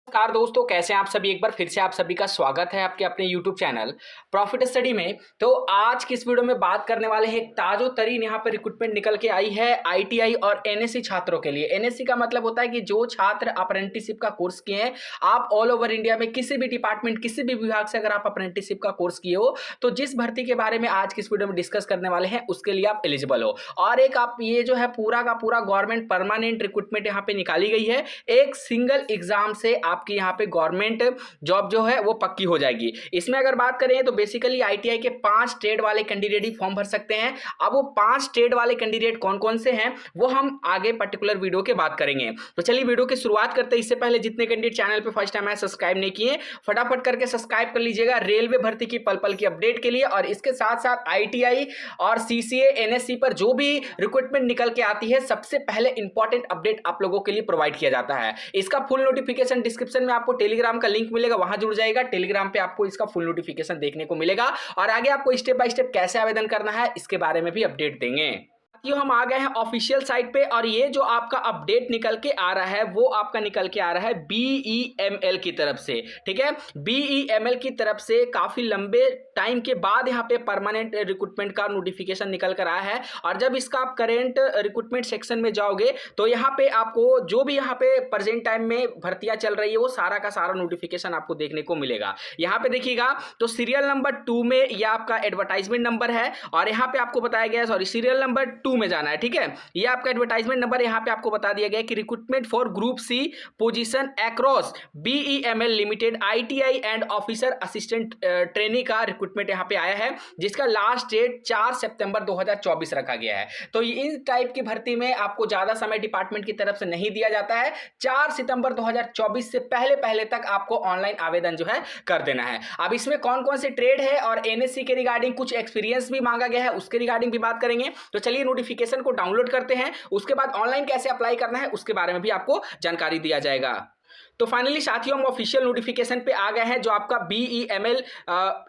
नमस्कार दोस्तों, कैसे हैं आप सभी। एक बार फिर से आप सभी का स्वागत है आपके अपने YouTube चैनल प्रॉफिट स्टडी में। तो आज की इस वीडियो में बात करने वाले हैं एक ताजोतरीन यहाँ पर रिक्रूटमेंट निकल के आई है ITI और NSC छात्रों के लिए। NSC का मतलब होता है कि जो छात्र अप्रेंटिसशिप का कोर्स किए हैं, आप ऑल ओवर इंडिया में किसी भी डिपार्टमेंट किसी भी विभाग से अगर आप अप्रेंटिसशिप का कोर्स किए हो तो जिस भर्ती के बारे में आज की इस वीडियो में डिस्कस करने वाले हैं उसके लिए आप एलिजिबल हो। और एक आप ये जो है पूरा का पूरा गवर्नमेंट परमानेंट रिक्रूटमेंट यहाँ पे निकाली गई है। एक सिंगल एग्जाम से आपकी यहाँ पे गवर्नमेंट जॉब जो है वो पक्की हो जाएगी। इसमें अगर बात करें तो बेसिकली ITI के 5 ट्रेड वाले कैंडिडेट ही फॉर्म भर सकते हैं। अब वो 5 ट्रेड वाले कैंडिडेट कौन कौन से हैं वो हम आगे पर्टिकुलर वीडियो के बात करेंगे। तो चलिए वीडियो की शुरुआत करते हैं। इससे पहले जितने कैंडिडेट चैनल पे फर्स्ट टाइम है सब्सक्राइब नहीं किए, फटाफट करके सब्सक्राइब कर लीजिएगा रेलवे भर्ती की पल पल की अपडेट के लिए। और इसके साथ साथ ITI और CCA NSC पर जो भी रिक्रूटमेंट निकल के आती है सबसे पहले इंपॉर्टेंट अपडेट आप लोगों के लिए प्रोवाइड किया जाता है। इसका फुल नोटिफिकेशन डिस्क्रिप्शन में आपको टेलीग्राम का लिंक मिलेगा, वहां जुड़ जाएगा। टेलीग्राम पे आपको इसका फुल नोटिफिकेशन देखने को मिलेगा और आगे आपको स्टेप बाय स्टेप कैसे आवेदन करना है इसके बारे में भी अपडेट देंगे। हम आ गए हैं ऑफिशियल साइट पे और ये जो आपका अपडेट निकल के आ रहा है वो आपका निकल के आ रहा है BEML की तरफ से। ठीक है, BEML की तरफ से काफी लंबे टाइम के बाद यहाँ पे परमानेंट रिक्रूटमेंट का नोटिफिकेशन निकल कर आया है। और जब इसका आप करेंट रिक्रूटमेंट सेक्शन में जाओगे तो यहाँ पे आपको जो भी यहाँ पे प्रेजेंट टाइम में भर्तियां चल रही है वो सारा का सारा नोटिफिकेशन आपको देखने को मिलेगा। यहाँ पे देखिएगा तो सीरियल नंबर 2 में ये आपका एडवर्टाइजमेंट नंबर है और यहाँ पे आपको बताया गया सॉरी सीरियल नंबर 2 में जाना है। ठीक है, ये आपका एडवर्टाइजमेंट नंबर यहाँ पे आपको बता दिया गया कि recruitment for group C position across BEML limited ITI and officer assistant trainee का रिक्रूटमेंट यहाँ पे आया है, जिसका लास्ट डेट 4 सितंबर 2024 रखा गया है। तो इन टाइप की भर्ती में आपको ज्यादा समय डिपार्टमेंट की तरफ से नहीं दिया जाता है। 4 सितंबर 2024 से पहले पहले तक आपको ऑनलाइन आवेदन जो है कर देना है। अब इसमें कौन कौन से ट्रेड है और NSC के रिगार्डिंग कुछ एक्सपीरियंस भी मांगा गया है, उसके रिगार्डिंग भी बात करेंगे। तो चलिए नोटिफिकेशन को डाउनलोड करते हैं, उसके बाद ऑनलाइन कैसे अप्लाई करना है उसके बारे में भी आपको जानकारी दिया जाएगा। तो फाइनली साथियों हम ऑफिशियल नोटिफिकेशन पे आ गए हैं जो आपका BEML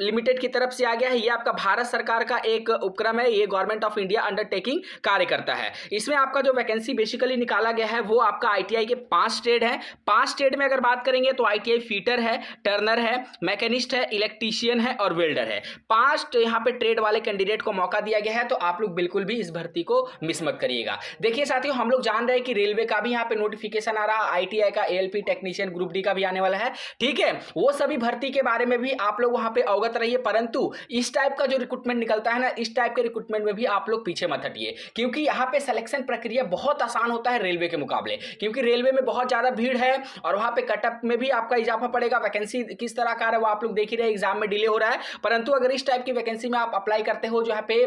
लिमिटेड की तरफ से आ गया है। ये आपका भारत सरकार का एक उपक्रम है, ये गवर्नमेंट ऑफ इंडिया अंडरटेकिंग कार्य करता है। इसमें आपका जो वैकेंसी बेसिकली निकाला गया है वो आपका ITI के 5 ट्रेड है। 5 ट्रेड में अगर बात करेंगे तो ITI फीटर है, टर्नर है, मैकेनिस्ट है, इलेक्ट्रीशियन है और वेल्डर है। 5 यहाँ पे ट्रेड वाले कैंडिडेट को मौका दिया गया है, तो आप लोग बिल्कुल भी इस भर्ती को मिस मत करिएगा। देखिए साथियों, हम लोग जान रहे हैं कि रेलवे का भी यहाँ पे नोटिफिकेशन आ रहा है, ITI का ALP टेक्नीशियन ग्रुप D का भी आने वाला है। ठीक है, वो सभी भर्ती के बारे में भी आप लोग वहां पे अवगत रहिए, परंतु इस टाइप का जो रिक्रूटमेंट निकलता है ना, इस टाइप के रिक्रूटमेंट में भी आप लोग पीछे मत हटिए, क्योंकि यहाँ पे सिलेक्शन प्रक्रिया बहुत आसान होता है रेलवे के मुकाबले। क्योंकि रेलवे में बहुत ज्यादा भीड़ है और वहां पे कटअप में भी आपका इजाफा पड़ेगा। वैकेंसी किस तरह का है वो आप लोग देख ही रहे, एग्जाम में डिले हो रहा है, परंतु अगर इस टाइप की वैकेंसी में आप अप्लाई करते हो जो यहाँ पे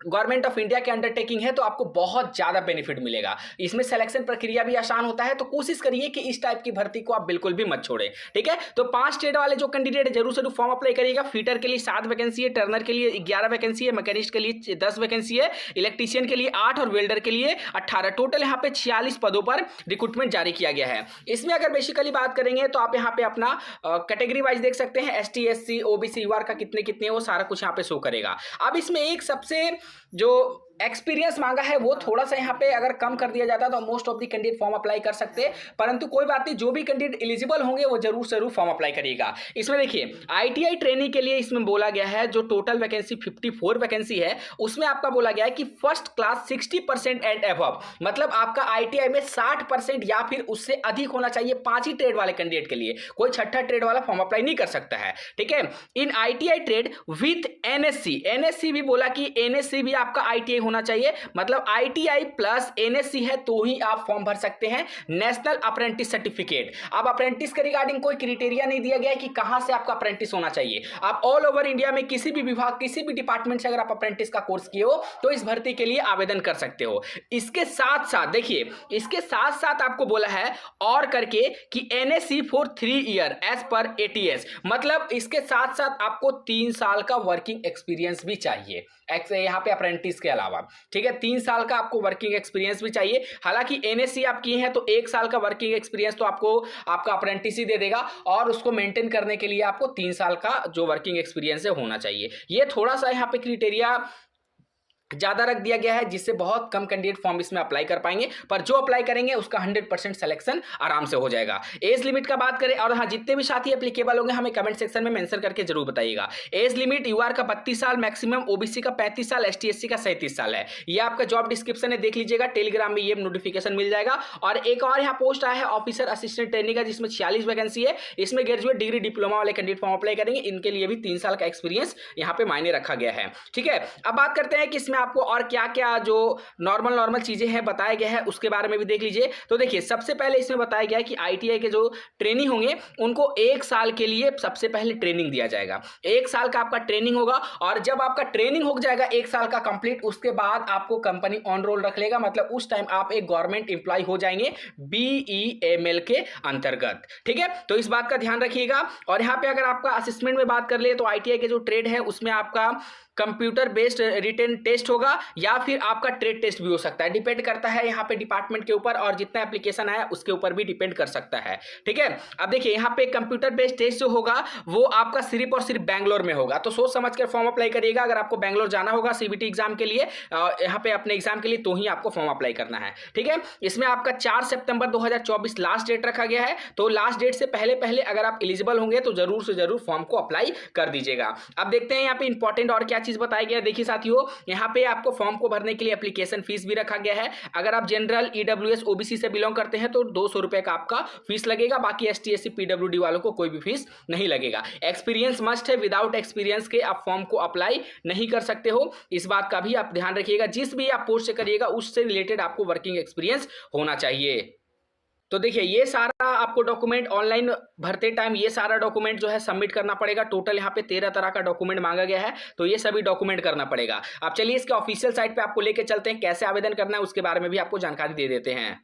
गवर्नमेंट ऑफ इंडिया के अंडरटेकिंग है तो आपको बहुत ज्यादा बेनिफिट मिलेगा। इसमें सिलेक्शन प्रक्रिया भी आसान होता है, तो कोशिश करिए कि इस टाइप की भर्ती को आप बिल्कुल भी मत छोड़ें। ठीक है, तो 5 ट्रेड वाले जो कैंडिडेट है जरूर से फॉर्म अप्लाई करिएगा। फीटर के लिए 7 वैकेंसी है, टर्नर के लिए 11 वैकेंसी है, मैकेनिस्ट के लिए 10 वैकेंसी है, इलेक्ट्रीशियन के लिए 8 और वेल्डर के लिए 18। टोटल यहाँ पे 46 पदों पर रिक्रूटमेंट जारी किया गया है। इसमें अगर बेसिकली बात करेंगे तो आप यहाँ पे अपना कैटेगरी वाइज देख सकते हैं, ST SC OBC UR का कितने कितने वो सारा कुछ यहाँ पे शो करेगा। अब इसमें एक सबसे जो एक्सपीरियंस मांगा है वो थोड़ा सा यहाँ पे अगर कम कर दिया जाता तो most of the candidate form apply कर सकते हैं, परंतु कोई बात नहीं, जो भी कैंडिडेट एलिजिबल होंगे वो जरूर से जरूर फॉर्म अप्लाई करिएगा। इसमें देखिए ITI ट्रेनिंग के लिए इसमें बोला गया है जो टोटल वैकेंसी 54 वैकेंसी है, उसमें आपका बोला गया है कि फर्स्ट क्लास 60% एंड अबव, मतलब आपका ITI में 60% या फिर उससे अधिक होना चाहिए 5 ही ट्रेड वाले कैंडिडेट के लिए। कोई छठा ट्रेड वाला फॉर्म अप्लाई नहीं कर सकता है। ठीक है, इन ITI ट्रेड विथ NSC भी बोला कि NSC भी आपका ITI होना चाहिए, मतलब ITI प्लस NSC है तो ही आप फॉर्म भर सकते हैं। नेशनल अप्रेंटिस सर्टिफिकेट, अब अप्रेंटिस के रिगार्डिंग कोई क्राइटेरिया नहीं दिया गया है कि कहां से आपका अप्रेंटिस होना चाहिए। आप ऑल ओवर इंडिया में किसी भी विभाग किसी भी डिपार्टमेंट से अगर आप अप्रेंटिस का कोर्स किए हो तो इस भर्ती के लिए आवेदन कर सकते हो। इसके साथ साथ देखिए, इसके साथ साथ आपको बोला है और करके कि NSC फॉर 3 ईयर एज पर ATS, मतलब इसके साथ साथ आपको 3 साल का वर्किंग एक्सपीरियंस भी चाहिए यहाँ पे अप्रेंटिस के अलावा। ठीक है, 3 साल का आपको वर्किंग एक्सपीरियंस भी चाहिए। हालांकि NSC आप किए हैं तो 1 साल का वर्किंग एक्सपीरियंस तो आपको आपका अप्रेंटिस ही दे देगा और उसको मेंटेन करने के लिए आपको 3 साल का जो वर्किंग एक्सपीरियंस है होना चाहिए। ये थोड़ा सा यहाँ पे क्राइटेरिया ज़्यादा रख दिया गया है, जिससे बहुत कम कैंडिडेट फॉर्म इसमें अप्लाई कर पाएंगे, पर जो अप्लाई करेंगे उसका 100% सिलेक्शन आराम से हो जाएगा। एज लिमिट का बात करें, और हाँ, जितने भी साथी एप्लीकेबल होंगे हमें कमेंट सेक्शन में मेंशन करके जरूर बताइएगा। एज लिमिट यूआर का 32 साल मैक्सिमम, ओबीसी का 35 साल, एसटी एससी का 37 साल है। ये आपका जॉब डिस्क्रिप्शन है, देख लीजिएगा, टेलीग्राम में ये नोटिफिकेशन मिल जाएगा। और एक और यहाँ पोस्ट आया है ऑफिसर असिस्टेंट ट्रेनिंग का, जिसमें 46 वैकेंसी है। इसमें ग्रेजुएट डिग्री डिप्लोमा वाले कैंडिडेट फॉर्म अप्लाई करेंगे, इनके लिए भी 3 साल का एक्सपीरियंस यहाँ पे मायने रखा गया है। ठीक है, अब बात करते हैं कि इसमें आपको और क्या क्या जो नॉर्मल चीजें हैं बताया गया है, उसके बारे में भी देख लीजिए। तो देखिए, सबसे पहले इसमें बताया गया है कि आईटीआई के जो ट्रेनिंग होंगे उनको 1 साल के लिए सबसे पहले ट्रेनिंग दिया जाएगा। 1 साल का आपका ट्रेनिंग होगा, और जब आपका ट्रेनिंग हो जाएगा 1 साल का कंप्लीट, उसके बाद आपको कंपनी ऑन रोल रख लेगा, मतलब उस टाइम आप एक गवर्नमेंट एम्प्लॉय हो जाएंगे BEML के अंतर्गत। ठीक है, तो इस बात का ध्यान रखिएगा। और यहां पे अगर आपका असेसमेंट में बात कर ले तो आईटीआई के जो ट्रेड है उसमें आपका कंप्यूटर बेस्ड रिटन टेस्ट होगा, या फिर आपका ट्रेड टेस्ट भी हो सकता है, डिपेंड करता है यहाँ पे डिपार्टमेंट के ऊपर, और जितना एप्लीकेशन आया उसके ऊपर भी डिपेंड कर सकता है। ठीक है, अब देखिए यहाँ पे कंप्यूटर बेस्ड टेस्ट जो होगा वो आपका सिर्फ और सिर्फ बैंगलोर में होगा, तो सोच समझ कर फॉर्म अप्लाई करिएगा। अगर आपको बैंगलोर जाना होगा सीबीटी एग्जाम के लिए, यहाँ पे अपने एग्जाम के लिए, तो ही आपको फॉर्म अप्लाई करना है। ठीक है, इसमें आपका 4 सितंबर 2024 लास्ट डेट रखा गया है, तो लास्ट डेट से पहले पहले अगर आप एलिजिबल होंगे तो जरूर से जरूर फॉर्म को अप्लाई कर दीजिएगा। अब देखते हैं यहाँ पे इंपॉर्टेंट और क्या चीज बताया गया। देखिए साथियों, यहाँ पे आपको फॉर्म को भरने के लिए एप्लीकेशन फीस भी रखा गया है। अगर आप जनरल, ईडब्ल्यूएस, ओबीसी से बिलोंग करते हैं तो 200 रुपए का आपका फीस लगेगा, बाकी एसटी एससी पीडब्ल्यूडी वालों को कोई भी फीस नहीं लगेगा। एक्सपीरियंस मस्ट है, विदाउट एक्सपीरियंस के आप फॉर्म को अप्लाई नहीं कर सकते हो, इस बात का भी आप ध्यान रखिएगा। जिस भी आप पोस्ट से करिएगा उससे रिलेटेड आपको वर्किंग एक्सपीरियंस होना चाहिए। तो देखिए, ये सारा आपको डॉक्यूमेंट ऑनलाइन भरते टाइम ये सारा डॉक्यूमेंट जो है सबमिट करना पड़ेगा। टोटल यहाँ पे 13 तरह का डॉक्यूमेंट मांगा गया है, तो ये सभी डॉक्यूमेंट करना पड़ेगा। अब चलिए इसके ऑफिशियल साइट पे आपको लेके चलते हैं, कैसे आवेदन करना है उसके बारे में भी आपको जानकारी दे देते हैं।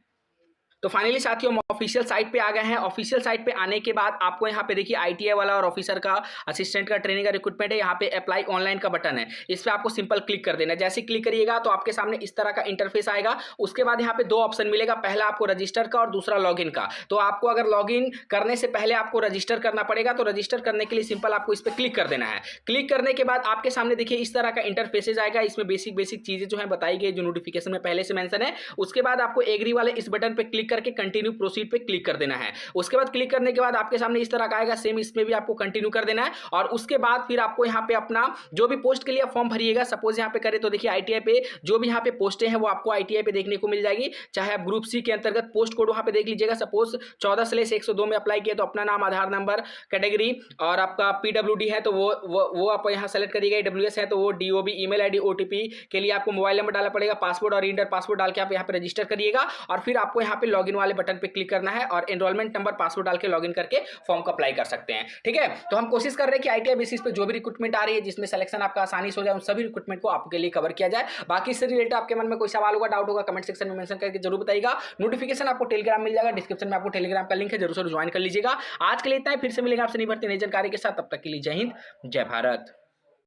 तो फाइनली साथियों, हम ऑफिशियल साइट पे आ गए हैं। ऑफिशियल साइट पे आने के बाद आपको यहाँ पे देखिए आईटीआई वाला और ऑफिसर का, असिस्टेंट का, ट्रेनिंग का रिक्रूटमेंट है। यहाँ पे अप्लाई ऑनलाइन का बटन है, इस पर आपको सिंपल क्लिक कर देना है। जैसे क्लिक करिएगा तो आपके सामने इस तरह का इंटरफेस आएगा। उसके बाद यहाँ पे 2 ऑप्शन मिलेगा, पहला आपको रजिस्टर का और दूसरा लॉगिन का। तो आपको अगर लॉगिन करने से पहले आपको रजिस्टर करना पड़ेगा, तो रजिस्टर करने के लिए सिंपल आपको इस पर क्लिक कर देना है। क्लिक करने के बाद आपके सामने देखिए इस तरह का इंटरफेसेज आएगा। इसमें बेसिक चीजें जो है बताई गई, जो नोटिफिकेशन में पहले से मेंशन है। उसके बाद आपको एग्री वाले इस बटन पे क्लिक करके कंटिन्यू प्रोसीड पे क्लिक कर देना है। उसके बाद क्लिक करने के बाद आपके सामने इस तरह का आएगा, सेम इसमें भी आपको कंटिन्यू कर देना है। और उसके बाद फिर आपको यहाँ पे अपना जो भी पोस्ट के लिए फॉर्म भरिएगा, सपोज यहाँ पे करें तो देखिए आईटीआई पे जो भी यहाँ पे पोस्टें हैं वो आपको आईटीआई पे देखने को मिल जाएगी। चाहे आप ग्रुप सी के अंतर्गत पोस्ट कोड वहाँ पे देख लीजिएगा, सपोज 14/102 में अप्लाई किया तो अपना नाम, आधार नंबर, कैटेगरी, और आपका पीडब्ल्यूडी है तो वो आप यहाँ सेलेक्ट करिएगा। ईडब्ल्यूएस है तो वो डीओबी, ईमेल आईडी, ओटीपी के लिए आपको मोबाइल नंबर डालना पड़ेगा, पासवर्ड और इंटर पासवर्ड डाल के आप यहाँ पे रजिस्टर करिएगा। और फिर आपको यहाँ पे लॉगिन वाले बटन पे क्लिक करना है और एनरोलमेंट नंबर, पासवर्ड डाल के लॉगिन करके फॉर्म को अप्लाई कर सकते हैं। ठीक है, तो हम कोशिश कर रहे हैं कि आईटीआई बेसिस पे जो भी रिक्रूटमेंट आ रही है जिसमें सिलेक्शन आपका आसानी से हो जाए, उन सभी रिक्रूटमेंट को आपके लिए कवर किया जाए। बाकी इससे रिलेटेड आपके मन में कोई सवाल होगा, डाउट होगा, कमेंट सेक्शन में मेंशन करके जरूर बताइएगा। नोटिफिकेशन आपको टेलीग्राम मिल जाएगा, डिस्क्रिप्शन में आपको टेलीग्राम का लिंक है, जरूर से ज्वाइन कर लीजिएगा। आज के लिए इतना ही, फिर से मिलेंगे आपसे नई भर्ती नई जानकारी के साथ। तब तक के लिए जय हिंद, जय भारत।